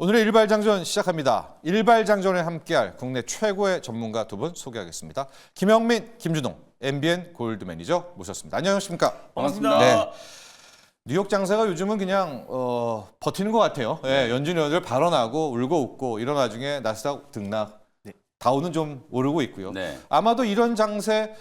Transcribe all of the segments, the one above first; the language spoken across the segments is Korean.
오늘의 일발장전 시작합니다. 일발장전에 함께할 국내 최고의 전문가 두 분 소개하겠습니다. 김영민, 김준홍, MBN 골드 매니저 모셨습니다. 안녕하십니까? 반갑습니다. 네. 뉴욕 장세가 요즘은 그냥 버티는 것 같아요. 네, 연준위원들 발언하고 울고 웃고 이런 와중에 나스닥 등락, 다우는 좀 오르고 있고요. 네. 아마도 이런 장세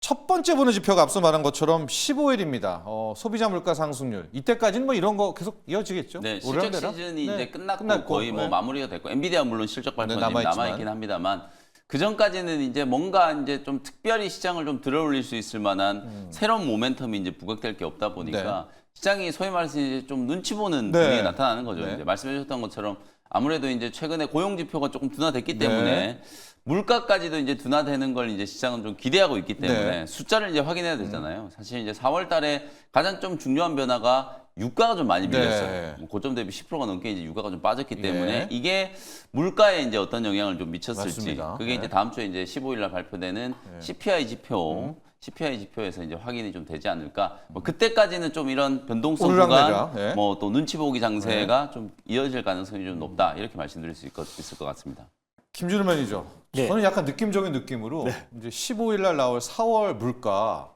첫 번째 보는 지표가 앞서 말한 것처럼 15일입니다. 소비자 물가 상승률. 이때까지는 뭐 이런 거 계속 이어지겠죠? 네, 실적 시즌이 네, 이제 끝났고 거의 뭐 마무리가 됐고 엔비디아 물론 실적 발표는 남아있긴 합니다만 그 전까지는 이제 뭔가 이제 좀 특별히 시장을 좀 들어올릴 수 있을 만한 새로운 모멘텀이 이제 부각될 게 없다 보니까 시장이 소위 말해서 이제 좀 눈치 보는 분위기가 나타나는 거죠. 이제 말씀해 주셨던 것처럼 아무래도 이제 최근에 고용 지표가 조금 둔화됐기 때문에 물가까지도 이제 둔화되는 걸 이제 시장은 좀 기대하고 있기 때문에 숫자를 이제 확인해야 되잖아요. 사실 이제 4월 달에 가장 좀 중요한 변화가 유가가 좀 많이 밀렸어요. 고점 대비 10%가 넘게 이제 유가가 좀 빠졌기 때문에 이게 물가에 이제 어떤 영향을 좀 미쳤을지 맞습니다. 그게 이제 다음 주에 이제 15일 날 발표되는 CPI 지표 CPI 지표에서 이제 확인이 좀 되지 않을까. 뭐 그때까지는 좀 이런 변동성 구간, 뭐 또 눈치 보기 장세가 좀 이어질 가능성이 좀 높다. 이렇게 말씀드릴 수 있을 것 같습니다. 김준호 매니저. 저는 약간 느낌적인 느낌으로 이제 15일 날 나올 4월 물가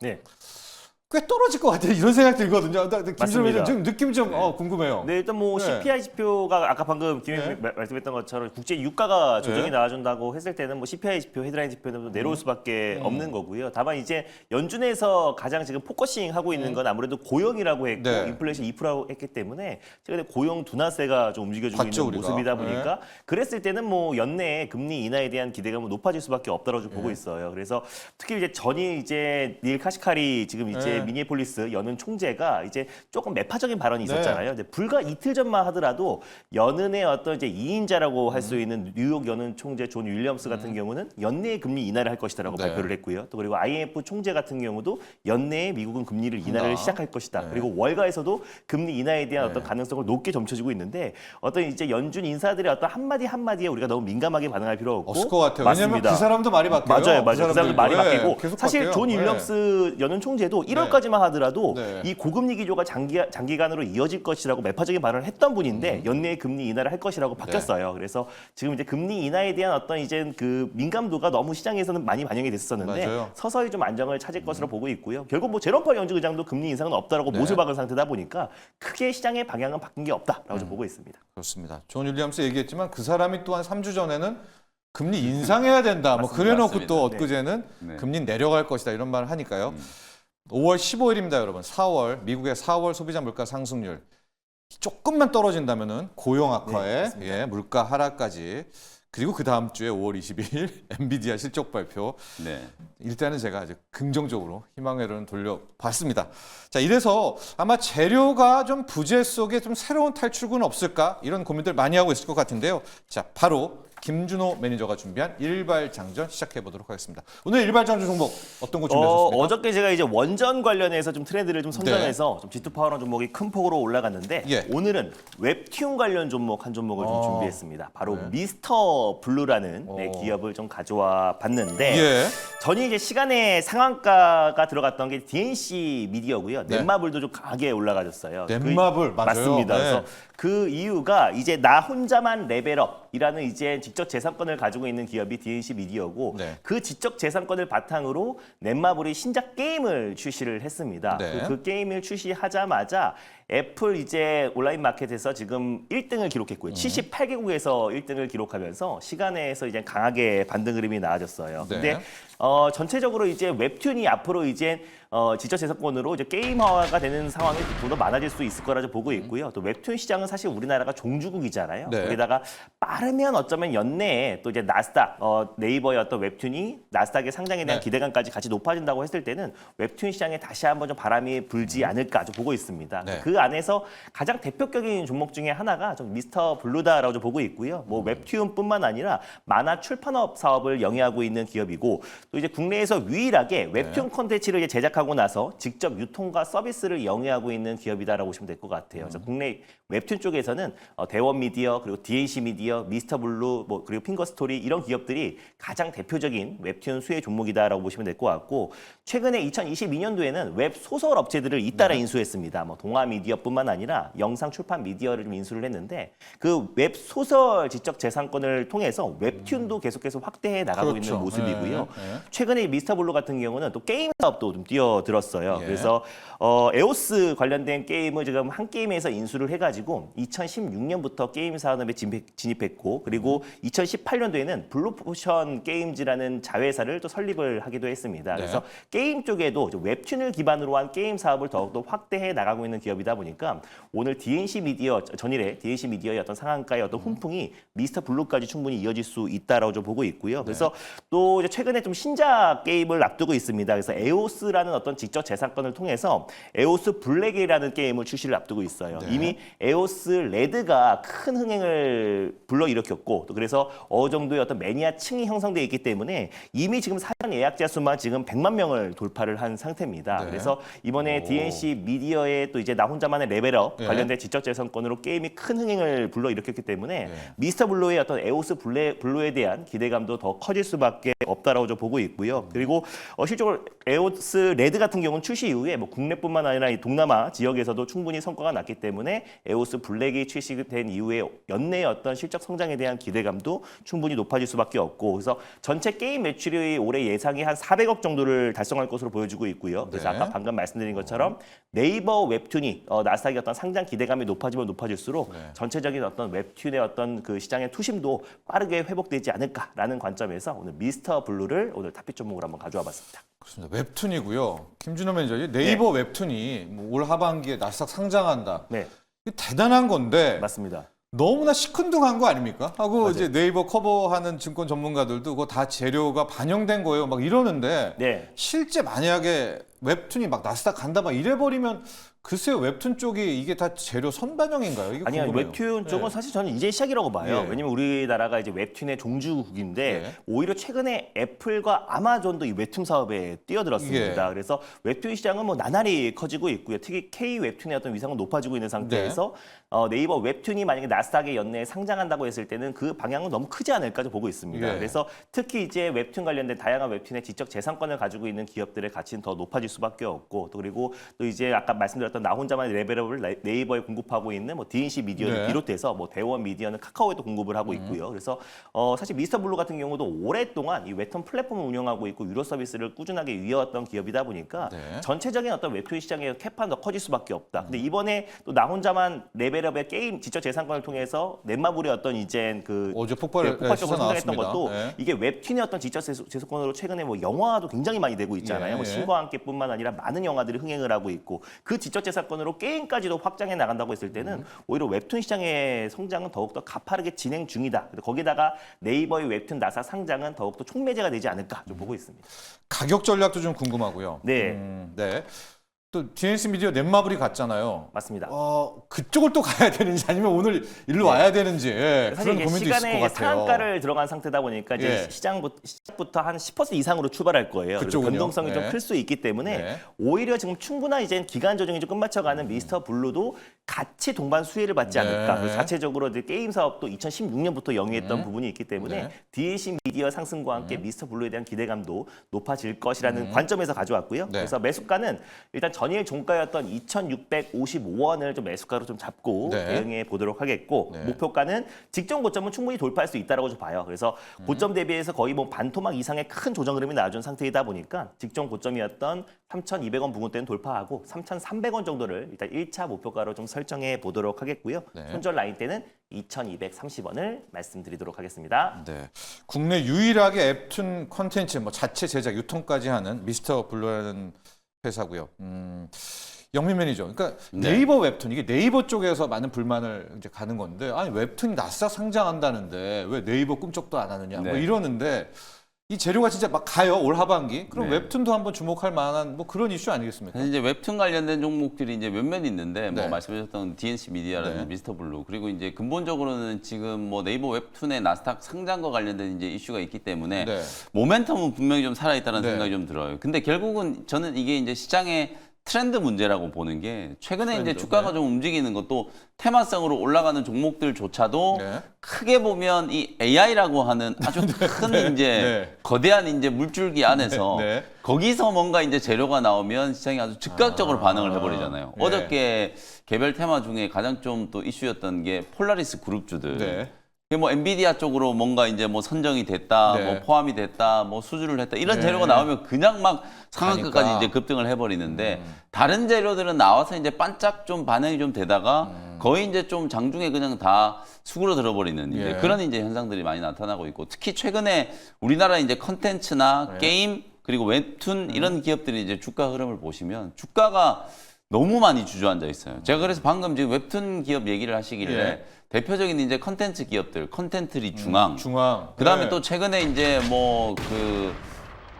꽤 떨어질 것 같아요. 이런 생각 들거든요. 김준호 매니저 지금 느낌 좀 궁금해요. 네, 일단 뭐 CPI 지표가 아까 방금 김영민 말씀했던 것처럼 국제 유가가 조정이 나와준다고 했을 때는 뭐 CPI 지표, 헤드라인 지표는 내려올 수밖에 없는 거고요. 다만 이제 연준에서 가장 지금 포커싱 하고 있는 건 아무래도 고용이라고 했고 인플레이션 2%라고 했기 때문에 최근에 고용 둔화세가 좀 움직여주고 있는 우리가. 모습이다 보니까 그랬을 때는 뭐 연내에 금리 인하에 대한 기대감은 높아질 수밖에 없다고 좀 보고 있어요. 그래서 특히 이제 전이 이제 닐 카시카리 지금 이제 미니애폴리스 연은 총재가 이제 조금 매파적인 발언이 있었잖아요. 근데 불과 이틀 전만 하더라도 연은의 어떤 이제 2인자라고 할 수 있는 뉴욕 연은 총재 존 윌리엄스 같은 경우는 연내에 금리 인하를 할 것이다라고 발표를 했고요. 또 그리고 IMF 총재 같은 경우도 연내에 미국은 금리를 인하를 시작할 것이다. 그리고 월가에서도 금리 인하에 대한 어떤 가능성을 높게 점쳐지고 있는데 어떤 이제 연준 인사들의 어떤 한마디 한마디에 우리가 너무 민감하게 반응할 필요 없고 없을 것 같아요. 맞습니다. 왜냐면 그 사람도 말이 바뀌어요. 맞아요. 그 사람도 말이 바뀌고 사실 바뀌어요. 존 윌리엄스 연은 총재도 1월까지만 하더라도 이 고금리 기조가 장기간으로 이어질 것이라고 매파적인 발언을 했던 분인데 연내에 금리 인하를 할 것이라고 바뀌었어요. 그래서 지금 이제 금리 인하에 대한 어떤 이제 그 민감도가 너무 시장에서는 많이 반영이 됐었는데 서서히 좀 안정을 찾을 것으로 보고 있고요. 결국 뭐 제롬 펄 연준 의장도 금리 인상은 없다라고 못을 박은 상태다 보니까 크게 시장의 방향은 바뀐 게 없다라고 좀 보고 있습니다. 그렇습니다. 존 윌리엄스 얘기했지만 그 사람이 또한 3주 전에는 금리 인상해야 된다. 뭐 그래놓고 또 엊그제는 금리 내려갈 것이다 이런 말을 하니까요. 5월 15일입니다, 여러분. 4월 미국의 4월 소비자 물가 상승률 조금만 떨어진다면은 고용 악화에 물가 하락까지 그리고 그 다음 주에 5월 22일 엔비디아 실적 발표. 일단은 제가 아주 긍정적으로 희망회로는 돌려봤습니다. 자, 이래서 아마 재료가 좀 부재 속에 좀 새로운 탈출구는 없을까 이런 고민들 많이 하고 있을 것 같은데요. 자, 바로 김준호 매니저가 준비한 일발장전 시작해 보도록 하겠습니다. 오늘 일발장전 종목 어떤 거 준비하셨습니까? 어저께 제가 이제 원전 관련해서 좀 트렌드를 좀 선점해서 좀 G2 파워랑 종목이 큰 폭으로 올라갔는데 오늘은 웹튠 관련 종목 한 종목을 좀 준비했습니다. 바로 미스터 블루라는 기업을 좀 가져와 봤는데 전이 이제 시간에 상한가가 들어갔던 게 DNC 미디어고요. 넷마블도 좀 강하게 올라가졌어요. 넷마블 맞습니다. 그래서 그 이유가 이제 나 혼자만 레벨업이라는 이제 지적 재산권을 가지고 있는 기업이 DNC 미디어고 그 지적 재산권을 바탕으로 넷마블이 신작 게임을 출시를 했습니다. 그 게임을 출시하자마자 애플 이제 온라인 마켓에서 지금 1등을 기록했고요. 78개국에서 1등을 기록하면서 시간에서 이제 강하게 반등 흐름이 나아졌어요. 근데 전체적으로 이제 웹툰이 앞으로 이제 지적 재산권으로 이제 게임화가 되는 상황이 좀 더 많아질 수 있을 거라 보고 있고요. 또 웹툰 시장은 사실 우리나라가 종주국이잖아요. 거기다가 빠르면 어쩌면 연내에 또 이제 나스닥 네이버의 어떤 웹툰이 나스닥의 상장에 대한 기대감까지 같이 높아진다고 했을 때는 웹툰 시장에 다시 한번 좀 바람이 불지 않을까 좀 보고 있습니다. 그 안에서 가장 대표적인 종목 중에 하나가 좀 미스터 블루다라고 좀 보고 있고요. 뭐 웹툰뿐만 아니라 만화 출판업 사업을 영위하고 있는 기업이고 또 이제 국내에서 유일하게 웹툰 콘텐츠를 이제 제작하고 나서 직접 유통과 서비스를 영위하고 있는 기업이다라고 보시면 될 것 같아요. 그래서 국내 웹툰 쪽에서는 대원 미디어 그리고 DNC 미디어, 미스터 블루 뭐 그리고 핑거 스토리 이런 기업들이 가장 대표적인 웹툰 수혜 종목이다라고 보시면 될 것 같고 최근에 2022년도에는 웹 소설 업체들을 잇따라 인수했습니다. 뭐 동아 미디어뿐만 아니라 영상 출판 미디어를 좀 인수를 했는데 그 웹 소설 지적 재산권을 통해서 웹툰도 계속해서 확대해 나가고 그렇죠. 있는 모습이고요. 네. 최근에 미스터 블루 같은 경우는 또 게임 사업도 좀 뛰어들었어요. 예. 그래서 에오스 관련된 게임을 지금 한 게임에서 인수를 해가지고 2016년부터 게임 산업에 진입했고 그리고 2018년도에는 블루포션 게임즈라는 자회사를 또 설립을 하기도 했습니다. 네. 그래서 게임 쪽에도 웹툰을 기반으로 한 게임 사업을 더욱더 확대해 나가고 있는 기업이다 보니까 오늘 DNC 미디어 전일에 DNC 미디어의 어떤 상한가의 어떤 훈풍이 미스터 블루까지 충분히 이어질 수 있다라고 좀 보고 있고요. 그래서 또 이제 최근에 좀 신작 게임을 앞두고 있습니다. 그래서 에오스라는 어떤 지적 재산권을 통해서 에오스 블랙이라는 게임을 출시를 앞두고 있어요. 네. 이미 에오스 레드가 큰 흥행을 불러일으켰고 또 그래서 어느 정도의 어떤 매니아층이 형성되어 있기 때문에 이미 지금 사전 예약자 수만 지금 100만 명을 돌파를 한 상태입니다. 네. 그래서 이번에 DNC 미디어의 또 이제 나 혼자만의 레벨업 관련된 지적 재산권으로 게임이 큰 흥행을 불러일으켰기 때문에 미스터 블루의 어떤 에오스 블루에 대한 기대감도 더 커질 수밖에 없다라고 좀 보고 있고요. 그리고 실적으로 에오스 레드 같은 경우는 출시 이후에 뭐 국내뿐만 아니라 이 동남아 지역에서도 충분히 성과가 났기 때문에 에오스 블랙이 출시된 이후에 연내의 어떤 실적 성장에 대한 기대감도 충분히 높아질 수밖에 없고 그래서 전체 게임 매출이 올해 예상이 한 400억 정도를 달성할 것으로 보여지고 있고요. 그래서 네. 아까 방금 말씀드린 것처럼 네이버 웹툰이 나스닥의 어떤 상장 기대감이 높아지면 높아질수록 전체적인 어떤 웹툰의 어떤 그 시장의 투심도 빠르게 회복되지 않을까라는 관점에서 오늘 미스터 블루를 오늘 탑픽 종목으로 한번 가져와 봤습니다. 그렇습니다. 웹툰이고요. 김준호 매니저님, 네이버 웹툰이 뭐올 하반기에 나스닥 상장한다. 네, 이게 대단한 건데 맞습니다. 너무나 시큰둥한 거 아닙니까? 하고 맞아요. 이제 네이버 커버하는 증권 전문가들도 그거 다 재료가 반영된 거예요. 막 이러는데 네. 실제 만약에 웹툰이 막 나스닥 간다 막 이래버리면 글쎄요, 웹툰 쪽이 이게 다 재료 선반영인가요? 이게 아니요, 궁금해요. 웹툰 쪽은 사실 저는 이제 시작이라고 봐요. 예. 왜냐면 우리나라가 이제 웹툰의 종주국인데 예. 오히려 최근에 애플과 아마존도 이 웹툰 사업에 뛰어들었습니다. 예. 그래서 웹툰 시장은 뭐 나날이 커지고 있고요. 특히 K 웹툰의 어떤 위상은 높아지고 있는 상태에서 네이버 웹툰이 만약에 나스닥에 연내에 상장한다고 했을 때는 그 방향은 너무 크지 않을까 좀 보고 있습니다. 예. 그래서 특히 이제 웹툰 관련된 다양한 웹툰의 지적 재산권을 가지고 있는 기업들의 가치는 더 높아질 수밖에 없고 또 그리고 또 이제 아까 말씀드렸던 나 혼자만의 레벨업을 네이버에 공급하고 있는 뭐 DNC 미디어를 네. 비롯해서 뭐 대원 미디어는 카카오에도 공급을 하고 있고요. 그래서 사실 미스터 블루 같은 경우도 오랫동안 이 웹툰 플랫폼을 운영하고 있고 유료 서비스를 꾸준하게 이어왔던 기업이다 보니까 네. 전체적인 어떤 웹툰 시장의 캐파는 더 커질 수밖에 없다. 근데 이번에 또 나 혼자만 레벨업의 게임 지적 재산권을 통해서 넷마블의 어떤 이제 그 어제 폭발적으로 성장했던 나왔습니다. 것도 네. 이게 웹툰의 어떤 지적 재산권으로 최근에 뭐 영화도 굉장히 많이 되고 있잖아요. 예, 뭐 예. 신과 함께뿐만 아니라 많은 영화들이 흥행을 하고 있고 그 지적 재산권으로 게임까지도 확장해 나간다고 했을 때는 오히려 웹툰 시장의 성장은 더욱더 가파르게 진행 중이다. 거기다가 네이버의 웹툰 나사 상장은 더욱더 촉매제가 되지 않을까 좀 보고 있습니다. 가격 전략도 좀 궁금하고요. 네. 네. 또 DNC 미디어 넷마블이 갔잖아요. 맞습니다. 그쪽을 또 가야 되는지 아니면 오늘 일로 와야 되는지 사실 그런 이게 고민도 있을 것 시간에 같아요. 상한가를 들어간 상태다 보니까 이제 예. 시작부터 한 10% 이상으로 출발할 거예요. 그래서 그쪽은요? 변동성이 네. 좀 클 수 있기 때문에 네. 오히려 지금 충분한 이제 기간 조정이 좀 끝마쳐가는 미스터 블루도 같이 동반 수혜를 받지 않을까. 네. 그래서 자체적으로 이제 게임 사업도 2016년부터 영위했던 부분이 있기 때문에 네. DNC 미디어 상승과 함께 미스터 블루에 대한 기대감도 높아질 것이라는 관점에서 가져왔고요. 네. 그래서 매수가는 일단 전일 종가였던 2,655원을 좀 매수가로 좀 잡고 네. 대응해 보도록 하겠고 네. 목표가는 직전 고점은 충분히 돌파할 수 있다라고 좀 봐요. 그래서 고점 대비해서 거의 뭐 반토막 이상의 큰 조정 흐름이 나와준 상태이다 보니까 직전 고점이었던 3,200원 부근대는 돌파하고 3,300원 정도를 일단 1차 목표가로 좀 설정해 보도록 하겠고요. 네. 손절 라인 때는 2,230원을 말씀드리도록 하겠습니다. 네. 국내 유일하게 웹툰 콘텐츠 뭐 자체 제작 유통까지 하는 미스터 블루라는 회사고요. 영민 매니저. 그러니까 네이버 웹툰 이게 네이버 쪽에서 많은 불만을 이제 가는 건데 아니 웹툰이 나스닥 상장한다는데 왜 네이버 꿈쩍도 안 하느냐 뭐 네. 이러는데 이 재료가 진짜 막 가요 올 하반기. 그럼 네. 웹툰도 한번 주목할 만한 뭐 그런 이슈 아니겠습니까? 사실 이제 웹툰 관련된 종목들이 이제 몇몇 있는데 뭐 네. 말씀하셨던 DNC 미디어라든지 네. 미스터 블루 그리고 이제 근본적으로는 지금 뭐 네이버 웹툰의 나스닥 상장과 관련된 이제 이슈가 있기 때문에 네. 모멘텀은 분명히 좀 살아있다는 네. 생각이 좀 들어요. 근데 결국은 저는 이게 이제 시장의 트렌드 문제라고 보는 게 최근에 트렌드, 이제 주가가 네. 좀 움직이는 것도 테마성으로 올라가는 종목들조차도 네. 크게 보면 이 AI라고 하는 아주 큰 이제 네. 거대한 이제 물줄기 안에서 네. 네. 거기서 뭔가 이제 재료가 나오면 시장이 아주 즉각적으로 반응을 해버리잖아요. 네. 어저께 개별 테마 중에 가장 좀 또 이슈였던 게 폴라리스 그룹주들. 네. 그게 뭐 엔비디아 쪽으로 뭔가 이제 뭐 선정이 됐다, 네. 뭐 포함이 됐다, 뭐 수주를 했다 이런 네. 재료가 나오면 그냥 막 상한가까지 가니까. 이제 급등을 해버리는데 다른 재료들은 나와서 이제 반짝 좀 반응이 좀 되다가 거의 이제 좀 장중에 그냥 다 수그러 들어버리는 이제 예. 그런 이제 현상들이 많이 나타나고 있고 특히 최근에 우리나라 이제 컨텐츠나 네. 게임 그리고 웹툰 이런 기업들이 이제 주가 흐름을 보시면 주가가 너무 많이 주저앉아 있어요. 제가 그래서 방금 지금 웹툰 기업 얘기를 하시길래 예. 대표적인 이제 컨텐츠 기업들, 컨텐트리 중앙. 중앙. 그다음에 네. 또 최근에 이제 뭐 그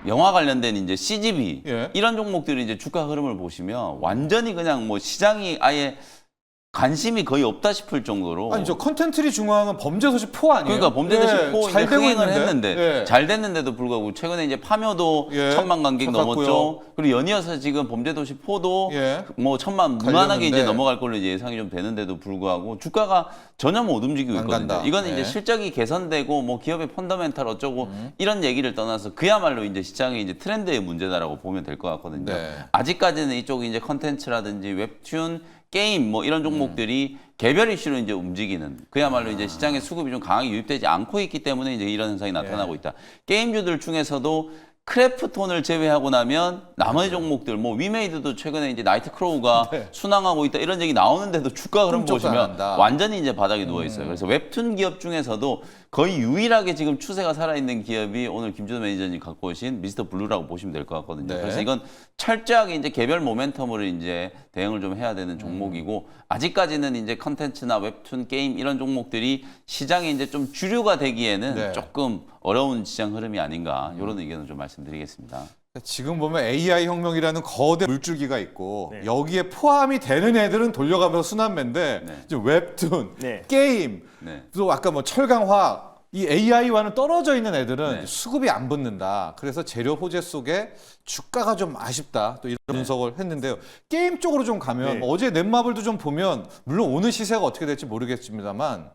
영화 관련된 이제 CGV 예. 이런 종목들이 이제 주가 흐름을 보시면 완전히 그냥 뭐 시장이 아예 관심이 거의 없다 싶을 정도로 아니 저 컨텐츠리 중앙은 범죄 소식 포 아니에요? 그러니까 범죄 도시 포 잘 이제 되고 흥행을 있는데. 했는데 예. 잘 됐는데도 불구하고 최근에 이제 파묘도 예. 1,000만 관객 가깝고요. 넘었죠. 그리고 연이어서 지금 범죄 도시 포도 예. 뭐 1,000만 무난하게 이제 가려는데. 넘어갈 걸로 이제 예상이 좀 되는데도 불구하고 주가가 전혀 못 움직이고 안 있거든요. 간다. 이건 예. 이제 실적이 개선되고 뭐 기업의 펀더멘탈 어쩌고 이런 얘기를 떠나서 그야말로 이제 시장의 이제 트렌드의 문제다라고 보면 될 것 같거든요. 네. 아직까지는 이쪽 이제 컨텐츠라든지 웹툰 게임 뭐 이런 종목들이 개별 이슈로 이제 움직이는 그야말로 이제 시장의 수급이 좀 강하게 유입되지 않고 있기 때문에 이제 이런 현상이 나타나고 있다. 게임주들 중에서도 크래프톤을 제외하고 나면 나머지 종목들 뭐 위메이드도 최근에 이제 나이트 크로우가 네. 순항하고 있다 이런 얘기 나오는데도 주가 흐름 꿈쩍도 안 보시면 한다. 완전히 이제 바닥에 누워 있어요. 그래서 웹툰 기업 중에서도 거의 유일하게 지금 추세가 살아있는 기업이 오늘 김준호 매니저님 갖고 오신 미스터 블루라고 보시면 될 것 같거든요. 네. 그래서 이건 철저하게 이제 개별 모멘텀으로 이제 대응을 좀 해야 되는 종목이고 아직까지는 이제 컨텐츠나 웹툰 게임 이런 종목들이 시장에 이제 좀 주류가 되기에는 네. 조금 어려운 시장 흐름이 아닌가 이런 의견을 좀 말씀드리겠습니다. 지금 보면 AI 혁명이라는 거대 물줄기가 있고 네. 여기에 포함이 되는 애들은 돌려가면서 순환매인데 네. 지금 웹툰, 네. 게임, 네. 또 아까 뭐 철강화학 이 AI와는 떨어져 있는 애들은 네. 수급이 안 붙는다. 그래서 재료 호재 속에 주가가 좀 아쉽다. 또 이런 분석을 했는데요. 게임 쪽으로 좀 가면 네. 뭐 어제 넷마블도 좀 보면 물론 오늘 시세가 어떻게 될지 모르겠습니다만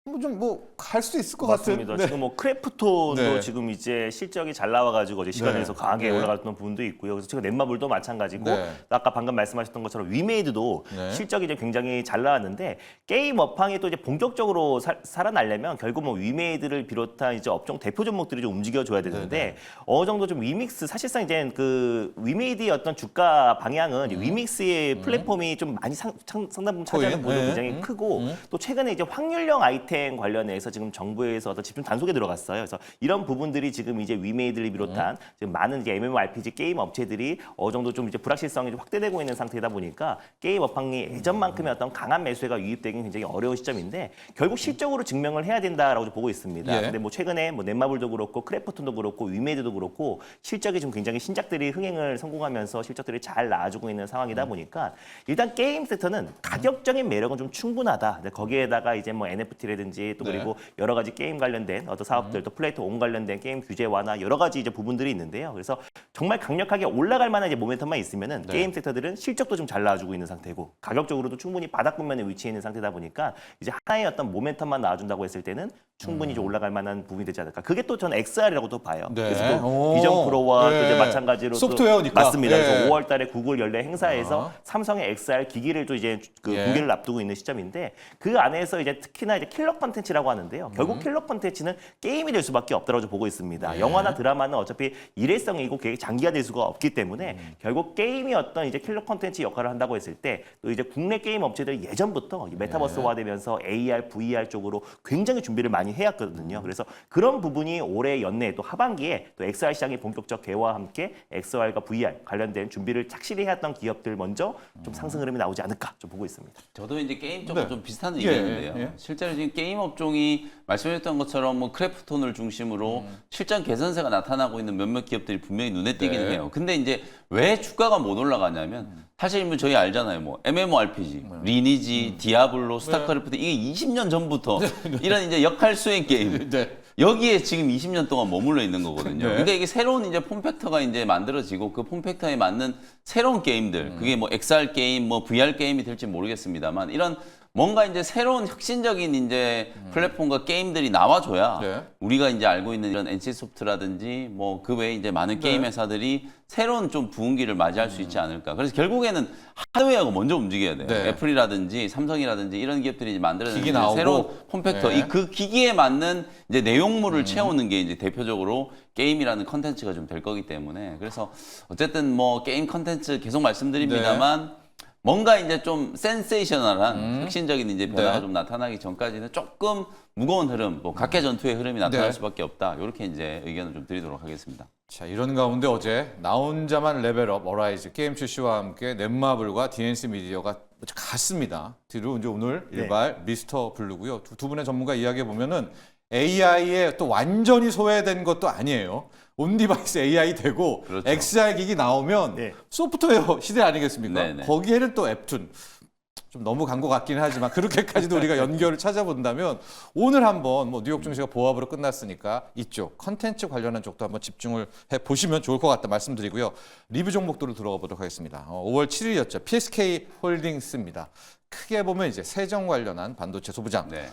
뭐 좀 뭐 갈 수도 있을 것 맞습니다. 같은. 네. 지금 뭐 크래프톤도 네. 지금 이제 실적이 잘 나와가지고 어제 시간에서 네. 강하게 네. 올라갔던 부분도 있고요. 그래서 지금 넷마블도 마찬가지고 네. 아까 방금 말씀하셨던 것처럼 위메이드도 네. 실적이 이제 굉장히 잘 나왔는데 게임 업황이 또 이제 본격적으로 살아나려면 결국 뭐 위메이드를 비롯한 이제 업종 대표 종목들이 좀 움직여줘야 되는데 네, 네. 어느 정도 좀 위믹스 사실상 이제 그 위메이드의 어떤 주가 방향은 이제 위믹스의 플랫폼이 좀 많이 상당 부분 차지하는 부분도 네. 굉장히 크고 또 최근에 이제 확률형 아이템 관련해서 지금 정부에서 어떤 집중 단속에 들어갔어요. 그래서 이런 부분들이 지금 이제 위메이드를 비롯한 지금 많은 이제 MMORPG 게임 업체들이 어느 정도 좀 이제 불확실성이 좀 확대되고 있는 상태이다 보니까 게임 업황이 예전만큼의 어떤 강한 매수가 유입되기는 굉장히 어려운 시점인데 결국 실적으로 증명을 해야 된다라고 보고 있습니다. 예. 근데 뭐 최근에 뭐 넷마블도 그렇고 크래프톤도 그렇고 위메이드도 그렇고 실적이 좀 굉장히 신작들이 흥행을 성공하면서 실적들이 잘 나와주고 있는 상황이다 보니까 일단 게임 섹터는 가격적인 매력은 좀 충분하다. 근데 거기에다가 이제 뭐 NFT라든지 또 네. 그리고 여러 가지 게임 관련된 어떤 사업들 또 플레이트 온 관련된 게임 규제 완화 여러 가지 이제 부분들이 있는데요. 그래서 정말 강력하게 올라갈 만한 이제 모멘텀만 있으면은 네. 게임 섹터들은 실적도 좀 잘 나와주고 있는 상태고 가격적으로도 충분히 바닥 국면에 위치해 있는 상태다 보니까 이제 하나의 어떤 모멘텀만 나와준다고 했을 때는 충분히 좀 올라갈 만한 부분이 되지 않을까. 그게 또 저는 XR이라고도 봐요. 네. 그래서 또 오. 비전 프로와 또 네. 이제 마찬가지로 소프트웨어니까. 또 맞습니다. 예. 그래서 5월달에 구글 연례 행사에서 아. 삼성의 XR 기기를 또 이제 그 예. 공개를 앞두고 있는 시점인데 그 안에서 이제 특히나 이제 킬러 콘텐츠라고 하는데요. 결국 킬러 콘텐츠는 게임이 될 수밖에 없다고 보고 있습니다. 예. 영화나 드라마는 어차피 일회성이고 그게 장기화될 수가 없기 때문에 결국 게임이 어떤 이제 킬러 콘텐츠 역할을 한다고 했을 때 또 이제 국내 게임 업체들이 예전부터 이 메타버스화되면서 AR, VR 쪽으로 굉장히 준비를 많이 해왔거든요. 그래서 그런 부분이 올해 연내 또 하반기에 또 XR 시장의 본격적 개화와 함께 XR과 VR 관련된 준비를 착실히 해왔던 기업들 먼저 좀 상승 흐름이 나오지 않을까 좀 보고 있습니다. 저도 이제 게임 쪽은 네. 좀 비슷한 예, 의견인데요. 예. 실제로 지금 게임 업종이 말씀하셨던 것처럼 뭐 크래프톤을 중심으로 실전 개선세가 나타나고 있는 몇몇 기업들이 분명히 눈에 띄기는 네. 해요. 근데 이제 왜 주가가 못 올라가냐면 사실 뭐 저희 알잖아요. 뭐 MMORPG, 리니지, 디아블로, 스타크래프트 이게 20년 전부터 이런 이제 역할 수행 게임 네. 여기에 지금 20년 동안 머물러 있는 거거든요. 네. 그러니까 이게 새로운 이제 폼팩터가 이제 만들어지고 그 폼팩터에 맞는 새로운 게임들, 그게 뭐 XR 게임, 뭐 VR 게임이 될지 모르겠습니다만 이런 뭔가 이제 새로운 혁신적인 이제 플랫폼과 게임들이 나와줘야 네. 우리가 이제 알고 있는 이런 NC소프트라든지 뭐 그 외에 이제 많은 게임 회사들이 새로운 좀 부흥기를 맞이할 수 있지 않을까. 그래서 결국에는 하드웨어가 먼저 움직여야 돼요. 네. 애플이라든지 삼성이라든지 이런 기업들이 만들어낸 기기 나오고. 새로운 폼팩터, 네. 그 기기에 맞는 이제 내용물을 채우는 게 이제 대표적으로 게임이라는 컨텐츠가 좀 될 거기 때문에 그래서 어쨌든 뭐 게임 컨텐츠 계속 말씀드립니다만 뭔가 이제 좀 센세이셔널한 혁신적인 이제 변화가 네. 좀 나타나기 전까지는 조금 무거운 흐름, 뭐 각계 전투의 흐름이 나타날 네. 수밖에 없다. 이렇게 이제 의견을 좀 드리도록 하겠습니다. 자, 이런 가운데 어제 나 혼자만 레벨업 어라이즈 게임 출시와 함께 넷마블과 DNC 미디어가 갔습니다. 뒤로 이제 오늘 일발 미스터 블루고요. 두 분의 전문가 이야기해 보면은 AI에 또 완전히 소외된 것도 아니에요. 온 디바이스 AI 되고 그렇죠. XR 기기 나오면 네. 소프트웨어 시대 아니겠습니까? 네네. 거기에는 또 앱툰 좀 너무 간 것 같긴 하지만 그렇게까지도 우리가 연결을 찾아본다면 오늘 한번 뭐 뉴욕 증시가 보합으로 끝났으니까 이쪽 컨텐츠 관련한 쪽도 한번 집중을 해 보시면 좋을 것 같다 말씀드리고요. 리뷰 종목들을 들어가 보도록 하겠습니다. 5월 7일이었죠. PSK 홀딩스입니다. 크게 보면 이제 세정 관련한 반도체 소부장. 네.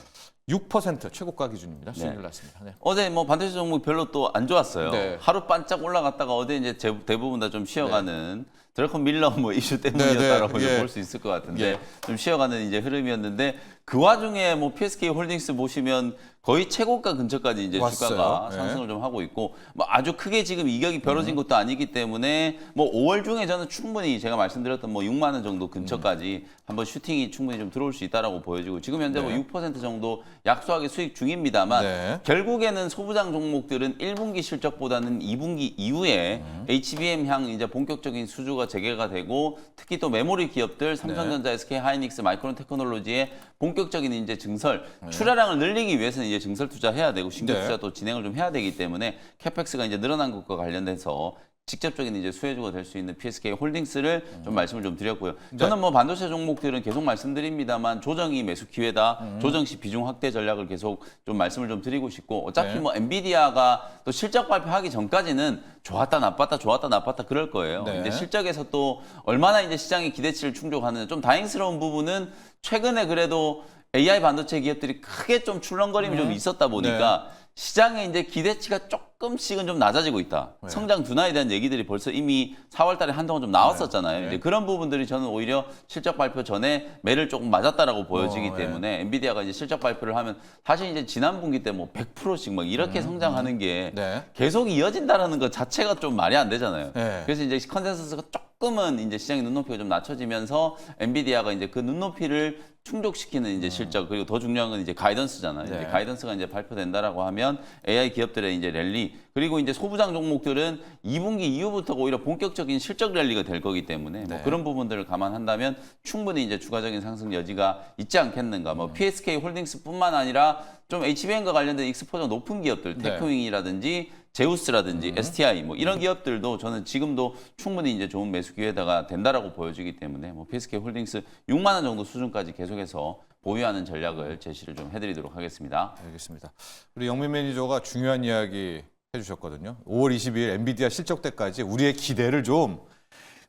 6% 최고가 기준입니다. 수익률 났습니다. 네. 어제 뭐 반도체 종목 별로 또 안 좋았어요. 네. 하루 반짝 올라갔다가 어제 이제 대부분 다 좀 쉬어가는 드래곤 밀러 뭐 이슈 때문이었다라고 네, 네. 볼 수 있을 것 같은데 예. 좀 쉬어가는 이제 흐름이었는데 그 와중에 뭐 PSK 홀딩스 보시면 거의 최고가 근처까지 이제 왔어요. 주가가 네. 상승을 좀 하고 있고 뭐 아주 크게 지금 이격이 벌어진 것도 아니기 때문에 뭐 5월 중에 저는 충분히 제가 말씀드렸던 뭐 6만 원 정도 근처까지 한번 슈팅이 충분히 좀 들어올 수 있다라고 보여지고 지금 현재 뭐 6% 정도 약소하게 수익 중입니다만 네. 결국에는 소부장 종목들은 1분기 실적보다는 2분기 이후에 HBM 향 이제 본격적인 수주가 재개가 되고 특히 또 메모리 기업들 삼성전자, SK 하이닉스, 마이크론 테크놀로지의 본격적인 이제 증설 출하량을 늘리기 위해서는 이제 증설 투자해야 되고 신규 네. 투자 또 진행을 좀 해야 되기 때문에 캐펙스가 이제 늘어난 것과 관련돼서 직접적인 이제 수혜주가 될 수 있는 PSK 홀딩스를 좀 말씀을 좀 드렸고요. 저는 뭐 반도체 종목들은 계속 말씀드립니다만 조정이 매수 기회다. 조정 시 비중 확대 전략을 계속 좀 말씀을 좀 드리고 싶고 어차피 네. 뭐 엔비디아가 또 실적 발표하기 전까지는 좋았다 나빴다 좋았다 나빴다 그럴 거예요. 네. 이제 실적에서 또 얼마나 이제 시장의 기대치를 충족하는 좀 다행스러운 부분은 최근에 그래도 AI 반도체 기업들이 크게 좀 출렁거림이 좀 있었다 보니까 시장의 이제 기대치가 조금씩은 좀 낮아지고 있다. 네. 성장 둔화에 대한 얘기들이 벌써 이미 4월 달에 한동안 좀 나왔었잖아요. 이제 그런 부분들이 저는 오히려 실적 발표 전에 매를 조금 맞았다라고 보여지기 때문에 엔비디아가 이제 실적 발표를 하면 사실 이제 지난 분기 때 뭐 100%씩 막 이렇게 성장하는 게 네. 계속 이어진다라는 것 자체가 좀 말이 안 되잖아요. 네. 그래서 이제 컨센서스가 조금은 이제 시장의 눈높이가 좀 낮춰지면서 엔비디아가 이제 그 눈높이를 충족시키는 이제 실적 그리고 더 중요한 건 이제 가이던스잖아요. 네. 이제 가이던스가 이제 발표된다라고 하면 AI 기업들의 이제 랠리 그리고 이제 소부장 종목들은 2분기 이후부터 오히려 본격적인 실적 랠리가 될 거기 때문에 뭐 그런 부분들을 감안한다면 충분히 이제 추가적인 상승 여지가 있지 않겠는가. 뭐 PSK 홀딩스뿐만 아니라 좀 HBM과 관련된 익스포저 높은 기업들, 네. 테크윙이라든지 제우스라든지 STI 뭐 이런 기업들도 저는 지금도 충분히 이제 좋은 매수 기회가 된다라고 보여지기 때문에 뭐 PSK 홀딩스 6만 원 정도 수준까지 계속해서 보유하는 전략을 제시를 좀 해드리도록 하겠습니다. 알겠습니다. 우리 영민 매니저가 중요한 이야기 해주셨거든요. 5월 22일 엔비디아 실적 때까지 우리의 기대를 좀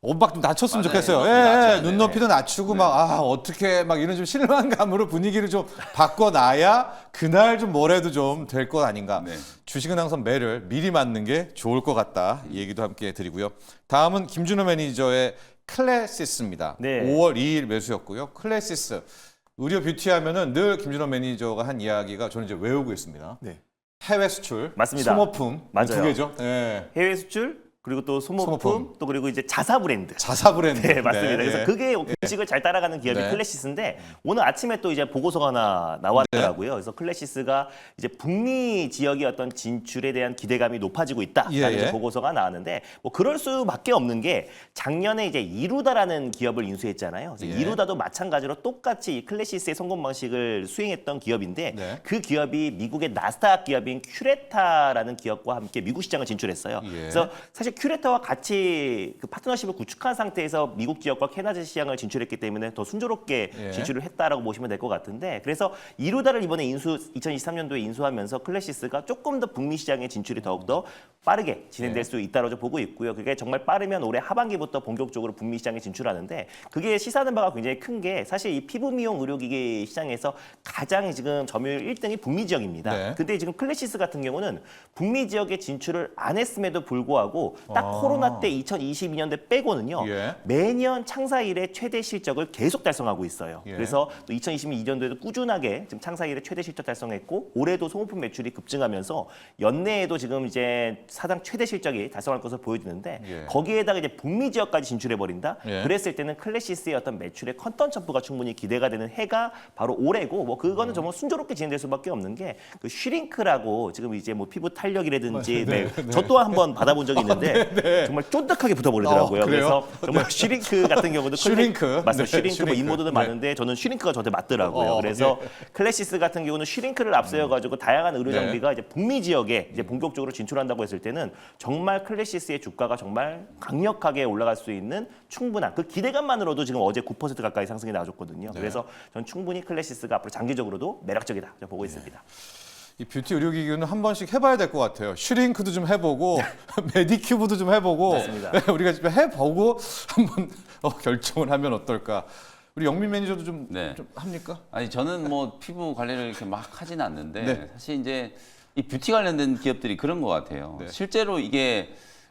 좀 낮췄으면 맞아요. 좋겠어요. 눈높이 예, 낮춰야 눈높이도 낮추고 막 어떻게 막 이런 좀 실망감으로 분위기를 좀 바꿔놔야 그날 좀 뭐래도 좀 될 것 아닌가. 네. 주식은 항상 매를 미리 맞는 게 좋을 것 같다. 이 얘기도 함께 드리고요. 다음은 김준호 매니저의 클래시스입니다. 네. 5월 2일 매수였고요. 클래시스 의료 뷰티 하면은 늘 김준호 매니저가 한 이야기가 저는 이제 외우고 있습니다. 네. 해외 수출, 맞습니다. 소모품 맞아요. 두 개죠. 네. 해외 수출 그리고 또 소모품, 소모품. 또 그리고 이제 자사 브랜드. 자사 브랜드. 네, 맞습니다. 그래서 네. 그게 공식을 잘 따라가는 기업이 네. 클래시스인데 오늘 아침에 또 이제 보고서가 하나 나왔더라고요. 그래서 클래시스가 이제 북미 지역의 어떤 진출에 대한 기대감이 높아지고 있다라는 예, 예. 이제 보고서가 나왔는데 뭐 그럴 수밖에 없는 게 작년에 이제 이루다라는 기업을 인수했잖아요. 그래서 예. 이루다도 마찬가지로 똑같이 이 클래시스의 성공 방식을 수행했던 기업인데 네. 그 기업이 미국의 나스닥 기업인 큐레타라는 기업과 함께 미국 시장을 진출했어요. 예. 그래서 사실 사실 큐레타와 같이 그 파트너십을 구축한 상태에서 미국 지역과 캐나다 시장을 진출했기 때문에 더 순조롭게 예. 진출을 했다라고 보시면 될 것 같은데 그래서 이루다를 이번에 2023년도에 인수하면서 클래시스가 조금 더 북미 시장의 진출이 더욱더 빠르게 진행될 수 있다고 보고 있고요. 그게 정말 빠르면 올해 하반기부터 본격적으로 북미 시장에 진출하는데 그게 시사하는 바가 굉장히 큰 게 사실 이 피부 미용 의료기기 시장에서 가장 지금 점유율 1등이 북미 지역입니다. 네. 근데 지금 클래시스 같은 경우는 북미 지역에 진출을 안 했음에도 불구하고 딱 코로나 때 2022년대 빼고는요. 예. 매년 창사 이래 최대 실적을 계속 달성하고 있어요. 예. 그래서 또 2022년도에도 꾸준하게 지금 창사 이래 최대 실적 달성했고 올해도 소모품 매출이 급증하면서 연내에도 지금 이제 사상 최대 실적이 달성할 것으로 보여지는데 예. 거기에다가 이제 북미 지역까지 진출해 버린다. 예. 그랬을 때는 클래시스의 어떤 매출의 컨턴 점프가 충분히 기대가 되는 해가 바로 올해고 뭐 그거는 정말 순조롭게 진행될 수밖에 없는 게 그 슈링크라고 지금 이제 뭐 피부 탄력이라든지 저 또한 한번 받아본 적이 있는데 정말 쫀득하게 붙어버리더라고요. 그래요? 그래서 정말 슈링크 같은 경우도 슈링크. 맞습니다. 네, 슈링크 뭐 슈링크. 인모드도 많은데 저는 슈링크가 저한테 맞더라고요. 그래서 클래시스 같은 경우는 슈링크를 앞세워 가지고 다양한 의료 장비가 이제 북미 지역에 이제 본격적으로 진출한다고 했을 때는 정말 클래시스의 주가가 정말 강력하게 올라갈 수 있는 충분한 그 기대감만으로도 지금 어제 9% 가까이 상승이 나와줬거든요. 그래서 전 충분히 클래시스가 앞으로 장기적으로도 매력적이다 저는 보고 있습니다. 이 뷰티 의료기기는 한 번씩 해봐야 될 것 같아요. 슈링크도 좀 해보고 메디큐브도 좀 해보고 맞습니다. 네, 우리가 좀 해보고 한번 결정을 하면 어떨까. 우리 영민 매니저도 좀, 네. 좀 합니까? 아니 저는 뭐 피부 관리를 이렇게 막 하진 않는데 네. 사실 이제 이 뷰티 관련된 기업들이 그런 것 같아요. 네. 실제로 이게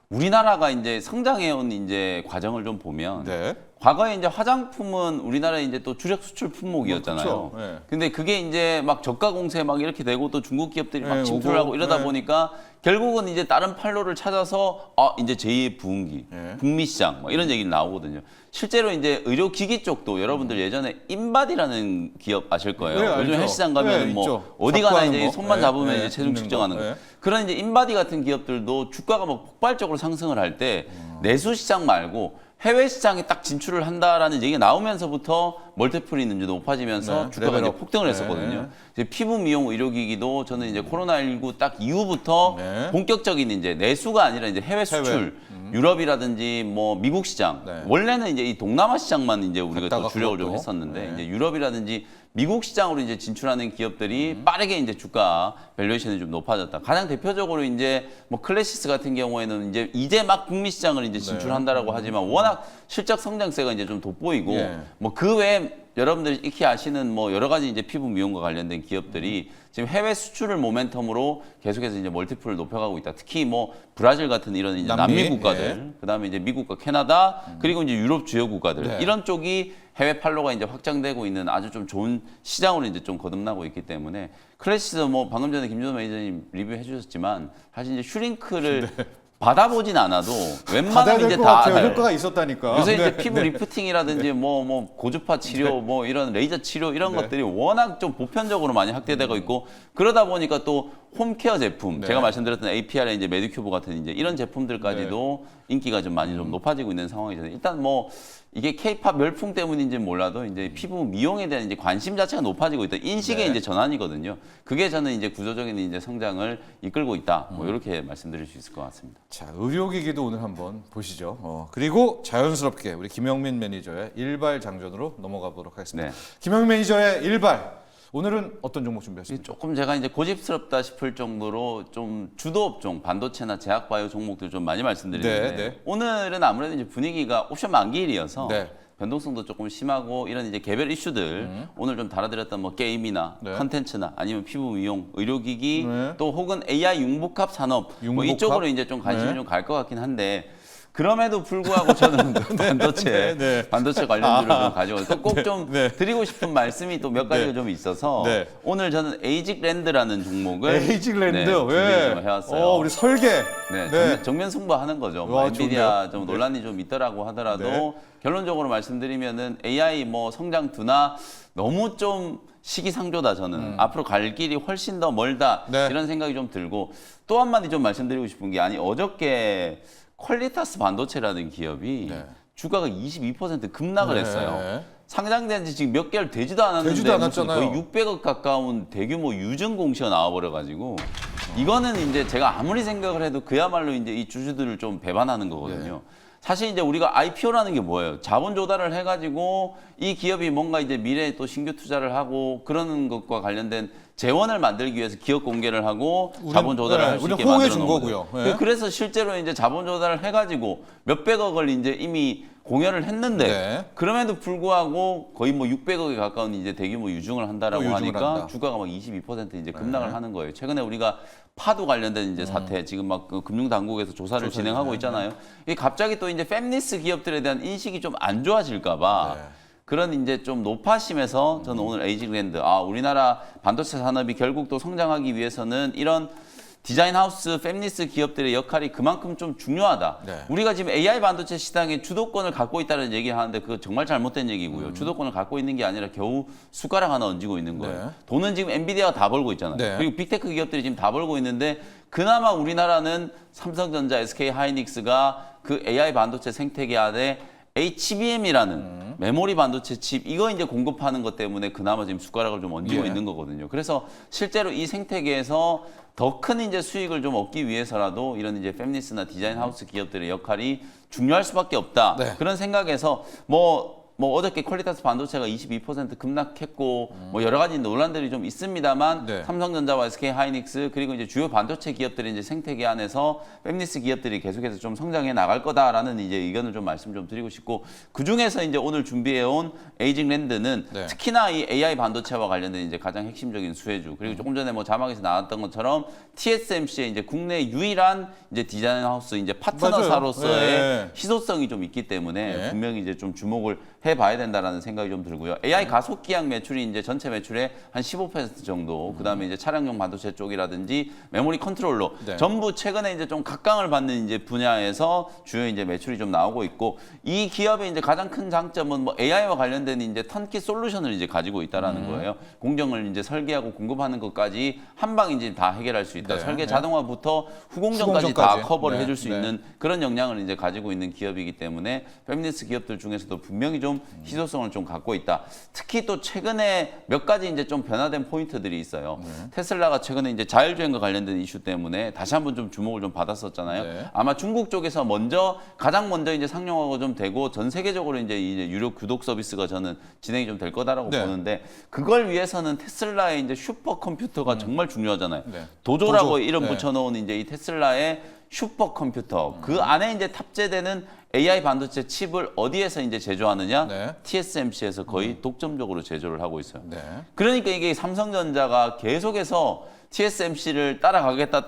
우리나라가 이제 성장해온 이제 과정을 좀 보면 네. 과거에 이제 화장품은 우리나라의 이제 또 주력 수출 품목이었잖아요. 그렇죠. 네. 근데 그게 이제 막 저가 공세 막 이렇게 되고 또 중국 기업들이 막 네, 침투를 오고, 하고 이러다 네. 보니까 결국은 이제 다른 판로를 찾아서 이제 제2의 부흥기, 네. 북미 시장 막 이런 얘기를 나오거든요. 실제로 이제 의료기기 쪽도 여러분들 예전에 인바디라는 기업 아실 거예요. 네, 요즘 알죠. 헬스장 가면 네, 뭐 있죠. 어디 가나 잡고 이제 하는 거. 손만 네, 잡으면 네, 이제 체중 있는 측정하는 거. 거. 네. 그런 이제 인바디 같은 기업들도 주가가 막 폭발적으로 상승을 할 때 내수 시장 말고 해외 시장에 딱 진출을 한다라는 얘기가 나오면서부터 멀티플이 이제 높아지면서 네, 주가가 이제 레벨업. 폭등을 네. 했었거든요. 이제 피부 미용 의료기기도 저는 이제 코로나19 딱 이후부터 네. 본격적인 이제 내수가 아니라 이제 해외 수출, 유럽이라든지 뭐 미국 시장. 네. 원래는 이제 이 동남아 시장만 이제 우리가 갔다가 또 주력을 좀 그것도. 했었는데 네. 이제 유럽이라든지 미국 시장으로 이제 진출하는 기업들이 빠르게 이제 주가 밸류에이션이 좀 높아졌다. 가장 대표적으로 이제 뭐 클래시스 같은 경우에는 이제 막 북미 시장을 이제 진출한다라고 하지만 워낙 실적 성장세가 이제 좀 돋보이고 예. 뭐 그 외에 여러분들이 익히 아시는 뭐 여러 가지 이제 피부 미용과 관련된 기업들이 지금 해외 수출을 모멘텀으로 계속해서 이제 멀티플을 높여가고 있다. 특히 뭐 브라질 같은 이런 이제 남미? 남미 국가들, 그다음에 이제 미국과 캐나다, 그리고 이제 유럽 주요 국가들 네. 이런 쪽이 해외 판로가 이제 확장되고 있는 아주 좀 좋은 시장으로 이제 좀 거듭나고 있기 때문에 클래시스 뭐 방금 전에 김준호 매니저님 리뷰해 주셨지만 사실 이제 슈링크를 받아보진 않아도 받아야 웬만하면 될 이제 것 다 같아요. 알아요. 효과가 있었다니까. 요새 네. 이제 피부 리프팅이라든지 뭐 고주파 치료, 뭐 이런 레이저 치료 이런 네. 것들이 워낙 좀 보편적으로 많이 확대되고 있고 그러다 보니까 또 홈케어 제품, 네. 제가 말씀드렸던 APR의 이제 메디큐브 같은 이제 이런 제품들까지도 인기가 좀 많이 좀 높아지고 있는 상황이잖아요. 일단 뭐 이게 K-팝 열풍 때문인지 몰라도 이제 피부 미용에 대한 이제 관심 자체가 높아지고 있다. 인식의 네. 이제 전환이거든요. 그게 저는 이제 구조적인 이제 성장을 이끌고 있다. 뭐 이렇게 말씀드릴 수 있을 것 같습니다. 자, 의료기기도 오늘 한번 보시죠. 그리고 자연스럽게 우리 김영민 매니저의 일발 장전으로 넘어가 보도록 하겠습니다. 네. 김영민 매니저의 일발. 오늘은 어떤 종목 준비하셨습니까? 조금 제가 이제 고집스럽다 싶을 정도로 좀 주도 업종, 반도체나 제약바이오 종목들 좀 많이 말씀드리는데 네, 네. 오늘은 아무래도 이제 분위기가 옵션 만기일이어서 네. 변동성도 조금 심하고 이런 이제 개별 이슈들 오늘 좀 다뤄드렸던 뭐 게임이나 네. 컨텐츠나 아니면 피부 미용, 의료기기 네. 또 혹은 AI 융복합 산업 뭐 융복합? 이쪽으로 이제 좀 관심이 네. 좀 갈 것 같긴 한데 반도체도 불구하고 저는 반도체 네. 반도체 관련주를 좀 가지고 꼭 좀 네. 드리고 싶은 말씀이 또 몇 가지가 네. 좀 있어서 네. 오늘 저는 에이직랜드라는 종목을 에이직랜드. 네, 준비 좀 해왔어요. 우리 설계. 네, 정면 승부하는 거죠. 뭐 와, 엔비디아 좋은데요? 좀 논란이 좀 있더라고 하더라도 네. 결론적으로 말씀드리면은 AI 뭐 성장 둔화 너무 좀 시기상조다 저는 앞으로 갈 길이 훨씬 더 멀다 네. 이런 생각이 좀 들고 또 한마디 좀 말씀드리고 싶은 게 아니 어저께 퀄리타스 반도체라는 기업이 네. 주가가 22% 급락을 네. 했어요. 상장된 지 지금 몇 개월 되지도 않았는데 되지도 무슨 않았잖아요. 거의 600억 가까운 대규모 유증 공시가 나와버려가지고 이거는 이제 제가 아무리 생각을 해도 그야말로 이제 이 주주들을 좀 배반하는 거거든요. 사실 이제 우리가 IPO라는 게 뭐예요? 자본 조달을 해가지고 이 기업이 뭔가 이제 미래에 또 신규 투자를 하고 그러는 것과 관련된 재원을 만들기 위해서 기업 공개를 하고 자본 조달을 할 수 있게 만들어 놓은 거고요. 그래서 실제로 이제 자본 조달을 해가지고 몇백억을 이제 이미 공여를 했는데 그럼에도 불구하고 거의 뭐 600억에 가까운 이제 대규모 유증을 한다라고 하니까 주가가 막 22% 이제 급락을 하는 거예요. 최근에 우리가 파도 관련된 이제 사태 지금 막 그 금융당국에서 조사를 진행하고 있잖아요. 이게 갑자기 또 이제 팹리스 기업들에 대한 인식이 좀 안 좋아질까봐 그런 이제 좀 높아심에서 저는 오늘 에이징랜드 우리나라 반도체 산업이 결국 또 성장하기 위해서는 이런 디자인 하우스, 팹리스 기업들의 역할이 그만큼 좀 중요하다. 우리가 지금 AI 반도체 시장의 주도권을 갖고 있다는 얘기를 하는데 그거 정말 잘못된 얘기고요. 주도권을 갖고 있는 게 아니라 겨우 숟가락 하나 얹고 있는 거예요. 돈은 지금 엔비디아가 다 벌고 있잖아요. 그리고 빅테크 기업들이 지금 다 벌고 있는데 그나마 우리나라는 삼성전자, SK하이닉스가 그 AI 반도체 생태계 안에 HBM이라는 메모리 반도체 칩 이거 이제 공급하는 것 때문에 그나마 지금 숟가락을 좀 얹고 있는 거거든요. 그래서 실제로 이 생태계에서 더 큰 이제 수익을 좀 얻기 위해서라도 이런 이제 팹리스나 디자인 하우스 기업들의 역할이 중요할 수밖에 없다. 그런 생각에서 뭐 어저께 퀄리타스 반도체가 22% 급락했고 뭐 여러 가지 논란들이 좀 있습니다만 삼성전자와 SK하이닉스 그리고 이제 주요 반도체 기업들의 이제 생태계 안에서 팹리스 기업들이 계속해서 좀 성장해 나갈 거다라는 이제 의견을 좀 말씀 좀 드리고 싶고 그 중에서 이제 오늘 준비해 온 에이징랜드는 특히나 이 AI 반도체와 관련된 이제 가장 핵심적인 수혜주 그리고 조금 전에 뭐 자막에서 나왔던 것처럼 TSMC의 이제 국내 유일한 이제 디자인 하우스 이제 파트너사로서의 희소성이 좀 있기 때문에 분명히 이제 좀 주목을 해봐야 된다라는 생각이 좀 들고요. AI 가속기약 매출이 이제 전체 매출의 한 15% 정도, 그다음에 이제 차량용 반도체 쪽이라든지 메모리 컨트롤러 전부 최근에 이제 좀 각광을 받는 이제 분야에서 주요 이제 매출이 좀 나오고 있고 이 기업의 이제 가장 큰 장점은 뭐 AI와 관련된 이제 턴키 솔루션을 이제 가지고 있다라는 거예요. 공정을 이제 설계하고 공급하는 것까지 한 방 이제 다 해결할 수 있다. 설계 자동화부터 후공정까지 다 커버를 해줄 수 있는 그런 역량을 이제 가지고 있는 기업이기 때문에 팹리스 기업들 중에서도 분명히 좀 희소성을 좀 갖고 있다. 특히 또 최근에 몇 가지 이제 좀 변화된 포인트들이 있어요. 테슬라가 최근에 이제 자율주행과 관련된 이슈 때문에 다시 한번 좀 주목을 좀 받았었잖아요. 아마 중국 쪽에서 가장 먼저 이제 상용화가 좀 되고 전 세계적으로 이제 유료 구독 서비스가 저는 진행이 좀 될 거다라고 보는데 그걸 위해서는 테슬라의 이제 슈퍼컴퓨터가 정말 중요하잖아요. 도조라고 이름 붙여놓은 이제 이 테슬라의 슈퍼컴퓨터 그 안에 이제 탑재되는 AI 반도체 칩을 어디에서 이제 제조하느냐? TSMC에서 거의 독점적으로 제조를 하고 있어요. 그러니까 이게 삼성전자가 계속해서 TSMC를 따라가겠다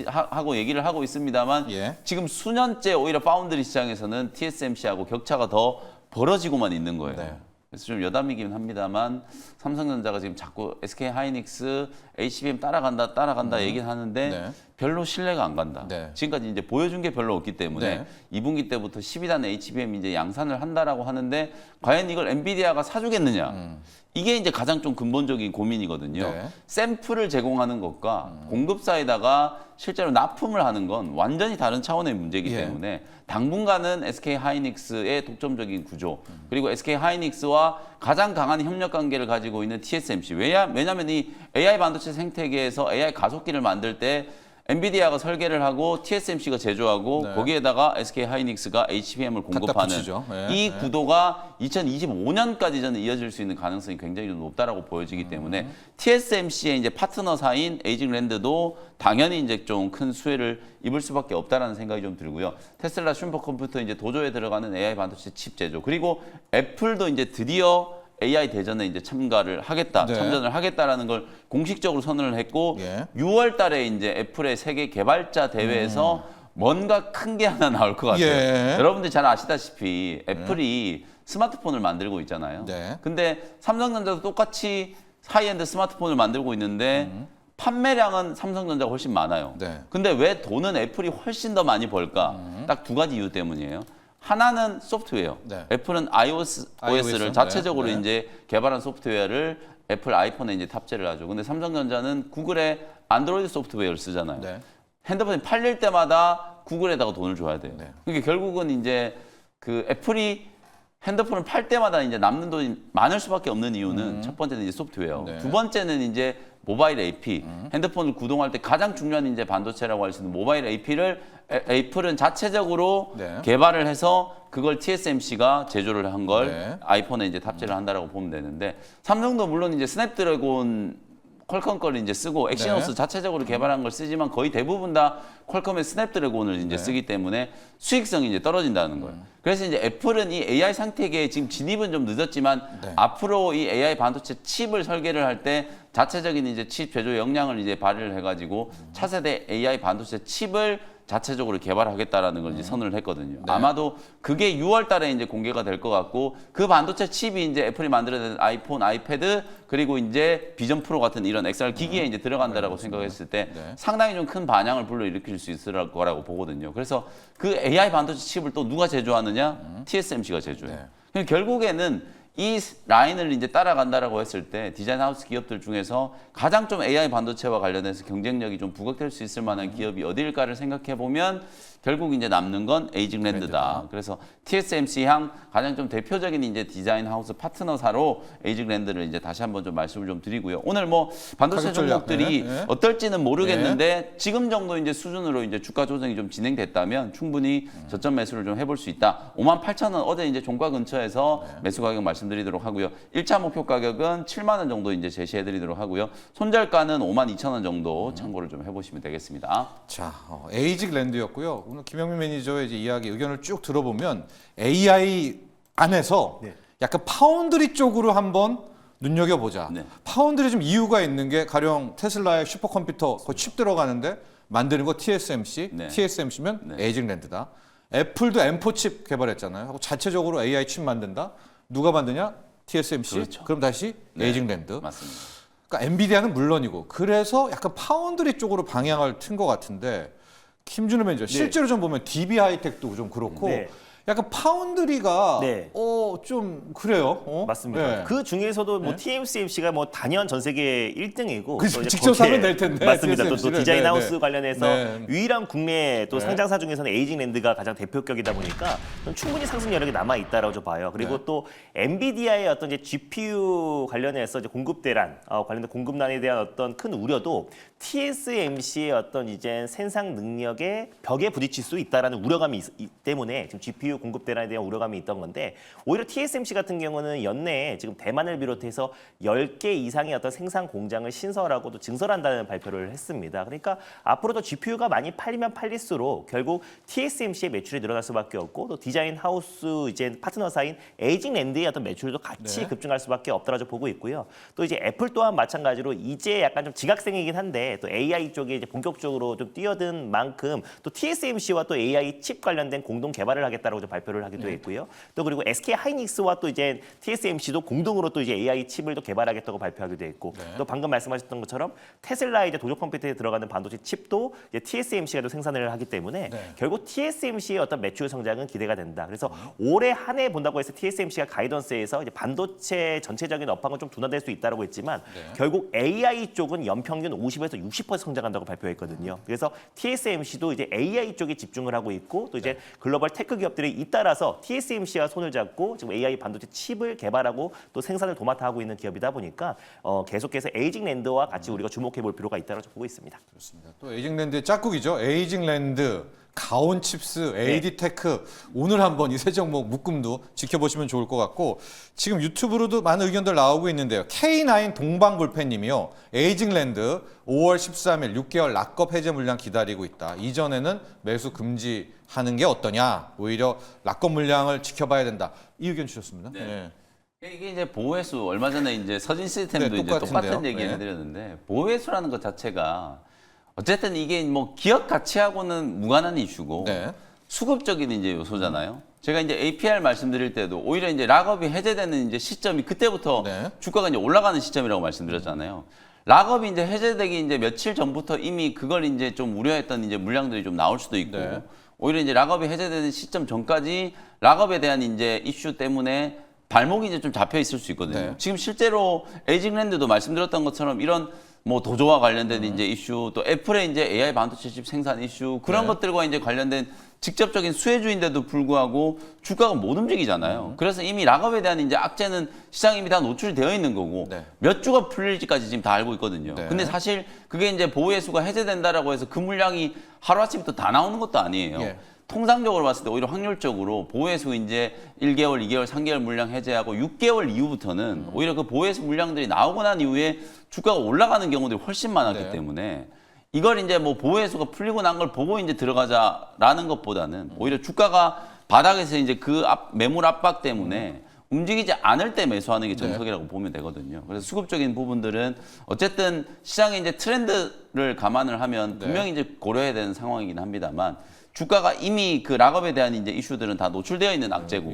하고 얘기를 하고 있습니다만 지금 수년째 오히려 파운드리 시장에서는 TSMC하고 격차가 더 벌어지고만 있는 거예요. 그래서 좀 여담이긴 합니다만 삼성전자가 지금 자꾸 SK하이닉스, HBM 따라간다 얘기는 하는데 별로 신뢰가 안 간다. 지금까지 이제 보여준 게 별로 없기 때문에 2분기 때부터 12단 HBM 이제 양산을 한다라고 하는데 과연 이걸 엔비디아가 사주겠느냐? 이게 이제 가장 좀 근본적인 고민이거든요. 샘플을 제공하는 것과 공급사에다가 실제로 납품을 하는 건 완전히 다른 차원의 문제이기 때문에 당분간은 SK하이닉스의 독점적인 구조 그리고 SK하이닉스와 가장 강한 협력 관계를 가지고 있는 TSMC 왜냐하면 이 AI 반도체 생태계에서 AI 가속기를 만들 때 엔비디아가 설계를 하고 TSMC가 제조하고 거기에다가 SK하이닉스가 HBM을 공급하는 이 구도가 2025년까지 저는 이어질 수 있는 가능성이 굉장히 높다라고 보여지기 때문에 TSMC의 이제 파트너사인 에이징랜드도 당연히 이제 좀 큰 수혜를 입을 수밖에 없다라는 생각이 좀 들고요. 테슬라 슈퍼컴퓨터 이제 도조에 들어가는 AI 반도체 칩 제조 그리고 애플도 이제 드디어 AI 대전에 이제 참전을 하겠다라는 걸 공식적으로 선언을 했고 6월 달에 이제 애플의 세계 개발자 대회에서 뭔가 큰 게 하나 나올 것 같아요. 여러분들 잘 아시다시피 애플이 스마트폰을 만들고 있잖아요. 근데 삼성전자도 똑같이 하이엔드 스마트폰을 만들고 있는데 판매량은 삼성전자가 훨씬 많아요. 근데 왜 돈은 애플이 훨씬 더 많이 벌까? 딱 두 가지 이유 때문이에요. 하나는 소프트웨어. 애플은 iOS를 자체적으로 이제 개발한 소프트웨어를 애플 아이폰에 이제 탑재를 하죠. 근데 삼성전자는 구글의 안드로이드 소프트웨어를 쓰잖아요. 핸드폰이 팔릴 때마다 구글에다가 돈을 줘야 돼요. 그러니까 결국은 이제 그 애플이 핸드폰을 팔 때마다 이제 남는 돈이 많을 수밖에 없는 이유는 첫 번째는 이제 소프트웨어, 두 번째는 이제 모바일 AP, 핸드폰을 구동할 때 가장 중요한 이제 반도체라고 할 수 있는 모바일 AP를 애플은 자체적으로 네. 개발을 해서 그걸 TSMC가 제조를 한 걸 네. 아이폰에 이제 탑재를 한다라고 보면 되는데 삼성도 물론 이제 스냅드래곤 퀄컴 걸 이제 쓰고 엑시노스 네. 자체적으로 개발한 걸 쓰지만 거의 대부분 다 퀄컴의 스냅드래곤을 이제 쓰기 때문에 수익성이 이제 떨어진다는 거예요. 그래서 이제 애플은 이 AI 생태계에 지금 진입은 좀 늦었지만 앞으로 이 AI 반도체 칩을 설계를 할 때 자체적인 이제 칩 제조 역량을 이제 발휘를 해가지고 차세대 AI 반도체 칩을 자체적으로 개발하겠다라는 걸 이제 선언을 했거든요. 아마도 그게 6월 달에 이제 공개가 될 것 같고 그 반도체 칩이 이제 애플이 만들어낸 아이폰, 아이패드 그리고 이제 비전 프로 같은 이런 XR 기기에 이제 들어간다라고 생각했을 때 상당히 좀 큰 반향을 불러일으킬 수 있을 거라고 보거든요. 그래서 그 AI 반도체 칩을 또 누가 제조하느냐? TSMC가 제조해요. 그러니까 결국에는 이 라인을 이제 따라간다라고 했을 때 디자인 하우스 기업들 중에서 가장 좀 AI 반도체와 관련해서 경쟁력이 좀 부각될 수 있을 만한 기업이 어디일까를 생각해 보면 결국 이제 남는 건 에이징랜드다. 그래서 TSMC 향 가장 좀 대표적인 이제 디자인 하우스 파트너사로 에이징랜드를 이제 다시 한번 좀 말씀을 좀 드리고요. 오늘 뭐 반도체 종목들이 어떨지는 모르겠는데 지금 정도 이제 수준으로 이제 주가 조정이 좀 진행됐다면 충분히 저점 매수를 좀 해볼 수 있다. 58,000원 어제 이제 종가 근처에서 매수 가격 말씀드리도록 하고요. 1차 목표 가격은 7만 원 정도 이제 제시해드리도록 하고요. 손절가는 52,000원 정도 참고를 좀 해보시면 되겠습니다. 자, 에이징랜드였고요. 오늘 김영민 매니저의 이제 이야기 의견을 쭉 들어보면 AI 안에서 약간 파운드리 쪽으로 한번 눈여겨보자. 파운드리 좀 이유가 있는 게 가령 테슬라의 슈퍼컴퓨터 그 칩 들어가는데 만드는 거 TSMC, TSMC면 에이징랜드다. 애플도 M4 칩 개발했잖아요. 하고 자체적으로 AI 칩 만든다. 누가 만드냐? TSMC. 그렇죠. 그럼 다시 에이징랜드. 맞습니다. 그러니까 엔비디아는 물론이고 그래서 약간 파운드리 쪽으로 방향을 튼 것 같은데 김준호 매니저 실제로 좀 보면 DB 하이텍도 좀 그렇고 약간 파운드리가 좀 그래요. 맞습니다. 그 중에서도 뭐 TSMC가 뭐 단연 전 세계 1등이고 그 직접 사면 될 텐데. 맞습니다. 또 TSMC 를. 디자인 하우스 관련해서 유일한 국내 또 상장사 중에서는 에이징랜드가 가장 대표격이다 보니까 좀 충분히 상승 여력이 남아 있다라고 좀 봐요. 그리고 또 엔비디아의 어떤 이제 GPU 관련해서 이제 공급대란 관련된 공급난에 대한 어떤 큰 우려도 TSMC의 어떤 이제 생산 능력의 벽에 부딪힐 수 있다라는 우려감이 있기 때문에 지금 GPU 공급 대란에 대한 우려감이 있던 건데 오히려 TSMC 같은 경우는 연내에 지금 대만을 비롯해서 10개 이상의 어떤 생산 공장을 신설하고 또 증설한다는 발표를 했습니다. 그러니까 앞으로도 GPU가 많이 팔리면 팔릴수록 결국 TSMC의 매출이 늘어날 수밖에 없고 또 디자인 하우스 이제 파트너사인 에이징랜드의 어떤 매출도 같이 급증할 수밖에 없다라고 보고 있고요. 또 이제 애플 또한 마찬가지로 이제 약간 좀 지각생이긴 한데 또 AI 쪽에 이제 본격적으로 좀 뛰어든 만큼 또 TSMC와 또 AI 칩 관련된 공동 개발을 하겠다라고 좀 발표를 하기도 했고요. 또 그리고 SK 하이닉스와 또 이제 TSMC도 공동으로 또 이제 AI 칩을 또 개발하겠다고 발표하기도 했고 또 방금 말씀하셨던 것처럼 테슬라의 이제 도적 컴퓨터에 들어가는 반도체 칩도 이제 TSMC가 또 생산을 하기 때문에 결국 TSMC의 어떤 매출 성장은 기대가 된다. 그래서 올해 한 해 본다고 해서 TSMC가 가이던스에서 이제 반도체 전체적인 업황은 좀 둔화될 수 있다고 했지만 결국 AI 쪽은 연평균 50에서 60% 성장한다고 발표했거든요. 그래서 TSMC도 이제 AI 쪽에 집중을 하고 있고 또 이제 글로벌 테크 기업들이 잇따라서 TSMC와 손을 잡고 지금 AI 반도체 칩을 개발하고 또 생산을 도맡아 하고 있는 기업이다 보니까 계속해서 에이징랜드와 같이 우리가 주목해 볼 필요가 있다고 보고 있습니다. 그렇습니다. 또 에이징랜드의 짝꿍이죠. 에이징랜드, 가온칩스, 에이디테크 오늘 한번 이 세 종목 묶음도 지켜보시면 좋을 것 같고 지금 유튜브로도 많은 의견들 나오고 있는데요. K9 동방불패님이요. 에이징랜드 5월 13일 6개월 락업 해제 물량 기다리고 있다. 이전에는 매수 금지하는 게 어떠냐. 오히려 락업 물량을 지켜봐야 된다. 이 의견 주셨습니다. 이게 이제 보호회수 얼마 전에 이제 서진 시스템도 이제 똑같은 얘기 해드렸는데 보호회수라는 것 자체가 어쨌든 이게 뭐 기업 가치하고는 무관한 이슈고 수급적인 이제 요소잖아요. 제가 이제 APR 말씀드릴 때도 오히려 이제 락업이 해제되는 이제 시점이 그때부터 주가가 이제 올라가는 시점이라고 말씀드렸잖아요. 락업이 이제 해제되기 이제 며칠 전부터 이미 그걸 이제 좀 우려했던 이제 물량들이 좀 나올 수도 있고 오히려 이제 락업이 해제되는 시점 전까지 락업에 대한 이제 이슈 때문에 발목이 이제 좀 잡혀 있을 수 있거든요. 지금 실제로 에이징랜드도 말씀드렸던 것처럼 이런 뭐 도조와 관련된 이제 이슈, 또 애플의 이제 AI 반도체 칩 생산 이슈 그런 것들과 이제 관련된 직접적인 수혜주인데도 불구하고 주가가 못 움직이잖아요. 그래서 이미 락업에 대한 이제 악재는 시장에 이미 다 노출되어 있는 거고 네. 몇 주가 풀릴지까지 지금 다 알고 있거든요. 네. 근데 사실 그게 이제 보호해수가 해제된다라고 해서 그 물량이 하루아침부터 다 나오는 것도 아니에요. 예. 통상적으로 봤을 때 오히려 확률적으로 보호해수 이제 1개월, 2개월, 3개월 물량 해제하고 6개월 이후부터는 오히려 그 보호해수 물량들이 나오고 난 이후에 주가가 올라가는 경우들이 훨씬 많았기 네. 때문에 이걸 이제 뭐 보호해수가 풀리고 난 걸 보고 이제 들어가자라는 것보다는 오히려 주가가 바닥에서 이제 그 매물 압박 때문에 움직이지 않을 때 매수하는 게 정석이라고 보면 되거든요. 그래서 수급적인 부분들은 어쨌든 시장의 이제 트렌드를 감안을 하면 분명히 이제 고려해야 되는 상황이긴 합니다만 주가가 이미 그 락업에 대한 이제 이슈들은 다 노출되어 있는 악재고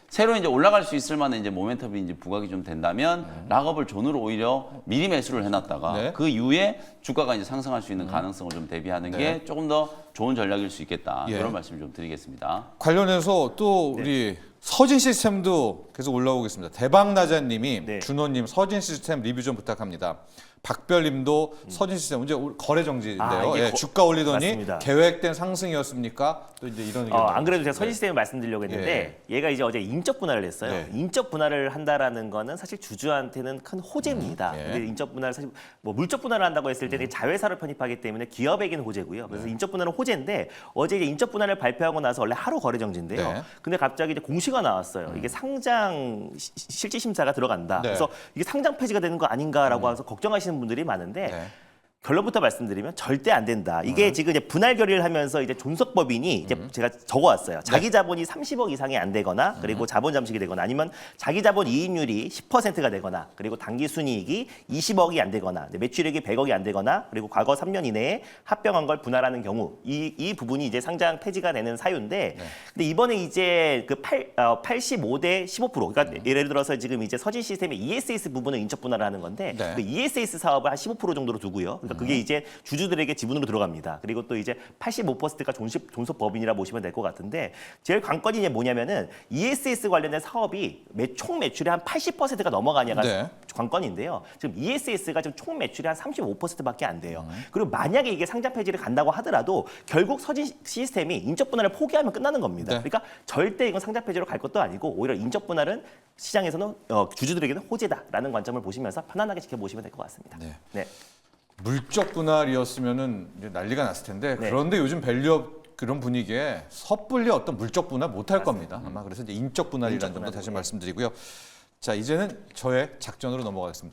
새로 이제 올라갈 수 있을 만한 이제 모멘텀이 이제 부각이 좀 된다면 락업을 존으로 오히려 미리 매수를 해놨다가 그 이후에 주가가 이제 상승할 수 있는 가능성을 좀 대비하는 게 조금 더 좋은 전략일 수 있겠다. 그런 말씀 좀 드리겠습니다. 관련해서 또 우리 서진 시스템도 계속 올라오고 있습니다. 대박나자님이 준호님 서진 시스템 리뷰 좀 부탁합니다. 박별님도 서진 시스템 이제 거래 정지인데요. 예, 주가 올리더니 맞습니다. 계획된 상승이었습니까? 또 이제 이런 의견. 안 그래도 제가 서진 시스템을 말씀드리려고 했는데 얘가 이제 어제 인적 분할을 했어요. 인적 분할을 한다라는 거는 사실 주주한테는 큰 호재입니다. 근데 인적 분할 사실 뭐 물적 분할을 한다고 했을 때 자회사를 편입하기 때문에 기업에게는 호재고요. 그래서 인적 분할은 호재인데 어제 이제 인적 분할을 발표하고 나서 원래 하루 거래 정지인데요. 근데 갑자기 이제 공시가 나왔어요. 이게 상장 실질 심사가 들어간다. 그래서 이게 상장 폐지가 되는 거 아닌가라고 해서 걱정하시는 분들이 많은데 결론부터 말씀드리면 절대 안 된다. 이게 지금 이제 분할 결의를 하면서 이제 존속법인이 이제 제가 적어왔어요. 자기 자본이 30억 이상이 안 되거나 그리고 자본 잠식이 되거나 아니면 자기 자본 이익률이 10%가 되거나 그리고 당기 순이익이 20억이 안 되거나 매출액이 100억이 안 되거나 그리고 과거 3년 이내에 합병한 걸 분할하는 경우 이 부분이 이제 상장 폐지가 되는 사유인데 근데 이번에 이제 그 85대 15% 그러니까 예를 들어서 지금 이제 서진 시스템의 ESS 부분을 인적 분할을 하는 건데 그 ESS 사업을 한 15% 정도로 두고요. 그러니까 그게 이제 주주들에게 지분으로 들어갑니다. 그리고 또 이제 85%가 존속법인이라 보시면 될 것 같은데 제일 관건이 이제 뭐냐면은 ESS 관련된 사업이 총 매출의 한 80%가 넘어가냐가 관건인데요. 지금 ESS가 지금 총 매출의 한 35%밖에 안 돼요. 그리고 만약에 이게 상장 폐지를 간다고 하더라도 결국 서진 시스템이 인적 분할을 포기하면 끝나는 겁니다. 그러니까 절대 이건 상장 폐지로 갈 것도 아니고 오히려 인적 분할은 시장에서는 주주들에게는 호재다라는 관점을 보시면서 편안하게 지켜보시면 될 것 같습니다. 네. 물적 분할이었으면은 이제 난리가 났을 텐데 그런데 요즘 밸류업 그런 분위기에 섣불리 어떤 물적 분할 못할 겁니다. 아마 그래서 이제 인적 분할이라는 점도 다시 말씀드리고요. 자 이제는 저의 작전으로 넘어가겠습니다.